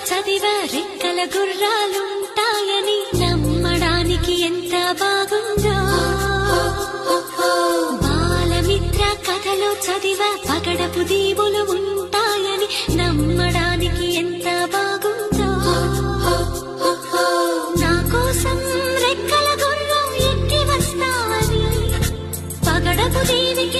చదివా రెక్కల గుర్రాలుంటాయని నమ్మడానికి ఎంత బాగుందో. బాలమిత్ర కథలో చదివా పగడపు దీవులు ఉంటాయని నమ్మడానికి ఎంత బాగుందో. నా కోసం రెక్కల గుర్రం ఎక్కి వస్తావని పగడపు దీవికి